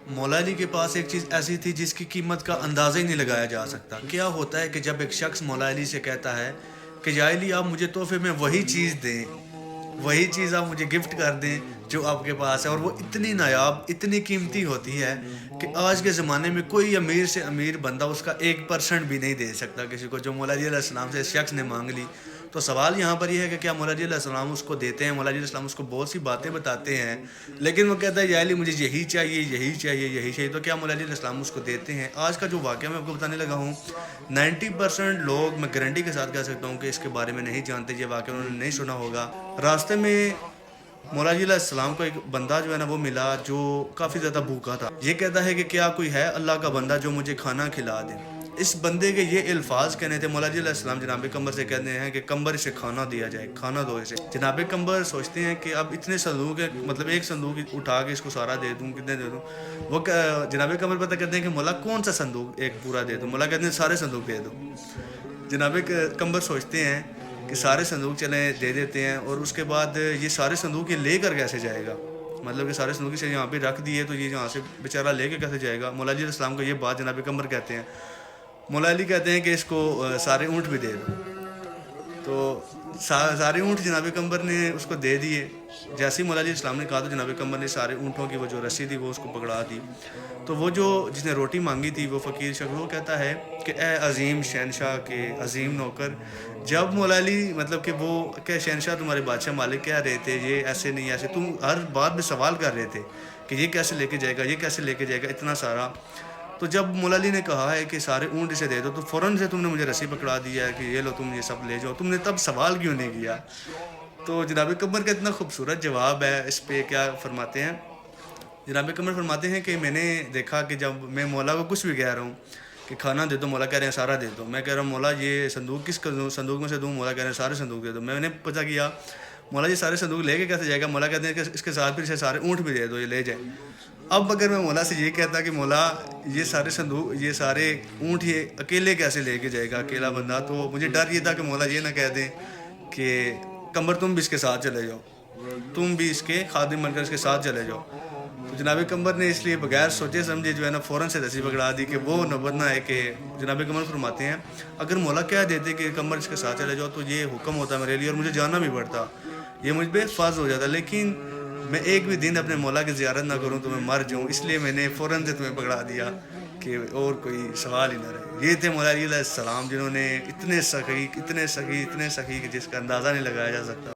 مولا علی کے پاس ایک چیز ایسی تھی جس کی قیمت کا اندازہ ہی نہیں لگایا جا سکتا۔ کیا ہوتا ہے کہ جب ایک شخص مولا علی سے کہتا ہے کہ یا علی آپ مجھے تحفے میں وہی چیز دیں، وہی چیز آپ مجھے گفٹ کر دیں جو آپ کے پاس ہے، اور وہ اتنی نایاب اتنی قیمتی ہوتی ہے کہ آج کے زمانے میں کوئی امیر سے امیر بندہ اس کا 1% بھی نہیں دے سکتا کسی کو، جو مولا علی علیہ السلام سے اس شخص نے مانگ لی۔ تو سوال یہاں پر یہ ہے کہ کیا مولا علی علیہ السلام اس کو دیتے ہیں؟ مولا علی علیہ السلام اس کو بہت سی باتیں بتاتے ہیں، لیکن وہ کہتا ہے یا علی مجھے یہی چاہیے یہی چاہیے یہی چاہیے۔ تو کیا مولا علی علیہ السلام اس کو دیتے ہیں؟ آج کا جو واقعہ میں آپ کو بتانے لگا ہوں، 90% لوگ میں گارنٹی کے ساتھ کہہ سکتا ہوں کہ اس کے بارے میں نہیں جانتے، یہ واقعہ انہوں نے نہیں سنا ہوگا۔ راستے میں مولا علی علیہ السلام کو ایک بندہ جو ہے نا وہ ملا جو کافی زیادہ بھوکا تھا۔ یہ کہتا ہے کہ کیا کوئی ہے اللہ کا بندہ جو مجھے کھانا کھلا دے؟ اس بندے کے یہ الفاظ کہنے تھے، مولا علی علیہ السلام جناب قمر سے کہتے ہیں کہ قمر اسے کھانا دیا جائے، کھانا دو اسے۔ جناب قمر سوچتے ہیں کہ اب اتنے صندوق ہے، مطلب ایک صندوق اٹھا کے اس کو سارا دے دوں، کتنے دے دوں؟ وہ جناب قمر پتہ کہتے ہیں کہ مولا کون سا صندوق ایک پورا دے دوں؟ مولا کہتے ہیں سارے صندوق دے دو۔ جناب قمر سوچتے ہیں کہ سارے صندوق چلیں دے دیتے ہیں، اور اس کے بعد یہ سارے صندوق یہ لے کر کیسے جائے گا؟ مطلب کہ سارے صندوق سے یہاں پہ رکھ دیے تو یہ یہاں سے بیچارہ لے کے کیسے جائے گا؟ مولا علی علیہ السلام کو یہ بات جناب قمر کہتے ہیں۔ مولا علی کہتے ہیں کہ اس کو سارے اونٹ بھی دے دو۔ تو سارے اونٹ جناب قمر نے اس کو دے دیے۔ جیسے ہی مولا علیہ السلام نے کہا تو جناب قمر نے سارے اونٹوں کی وہ جو رسی تھی وہ اس کو پکڑا دی۔ تو وہ جو جس نے روٹی مانگی تھی وہ فقیر شخص وہ کہتا ہے کہ اے عظیم شہنشاہ کے عظیم نوکر، جب مولا علی مطلب کہ وہ کہ شہنشاہ تمہارے بادشاہ مالک کہہ رہے تھے یہ ایسے نہیں ایسے، تم ہر بات میں سوال کر رہے تھے کہ یہ کیسے لے کے جائے گا یہ کیسے لے کے جائے گا اتنا سارا، تو جب مولا علی نے کہا ہے کہ سارے اونٹ اسے دے دو تو فوراً سے تم نے مجھے رسی پکڑا دیا ہے کہ یہ لو تم یہ سب لے جاؤ، تم نے تب سوال کیوں نہیں کیا؟ تو جناب قمر کا اتنا خوبصورت جواب ہے اس پہ، کیا فرماتے ہیں جناب قمر؟ فرماتے ہیں کہ میں نے دیکھا کہ جب میں مولا کو کچھ بھی کہہ رہا ہوں کہ کھانا دے دو، مولا کہہ رہے ہیں سارا دے دو، میں کہہ رہا ہوں مولا یہ صندوق کس صندوق میں سے دوں؟ مولا کہہ رہے ہیں سارے صندوق دے دو۔ میں نے پتہ کیا مولا یہ سارے صندوق لے کے کیسے جائے گا؟ مولا کہتے ہیں کہ اس کے ساتھ پھر اسے سارے اونٹ بھی دے دو یہ لے جائے۔ اب اگر میں مولا سے یہ کہتا کہ مولا یہ سارے صندوق یہ سارے اونٹ یہ اکیلے کیسے لے کے جائے گا اکیلا بندہ، تو مجھے ڈر یہ تھا کہ مولا یہ نہ کہہ دیں کہ قمر تم بھی اس کے ساتھ چلے جاؤ، تم بھی اس کے خادم بن کر اس کے ساتھ چلے جاؤ۔ تو جناب قمر نے اس لیے بغیر سوچے سمجھے جو ہے نا فوراً سے رسی پکڑا دی کہ وہ نوبت نہ ہے کہ جناب قمر فرماتے ہیں اگر مولا کہہ دیتے کہ قمر اس کے ساتھ چلے جاؤ تو یہ حکم ہوتا میرے لیے اور مجھے جانا بھی پڑتا، یہ مجھ پہ فرض ہو جاتا، لیکن میں ایک بھی دن اپنے مولا کی زیارت نہ کروں تو میں مر جاؤں، اس لیے میں نے فوراً سے تمہیں پکڑا دیا کہ اور کوئی سوال ہی نہ رہے۔ یہ تھے مولا علی علیہ السلام جنہوں نے اتنے سخی کہ جس کا اندازہ نہیں لگایا جا سکتا۔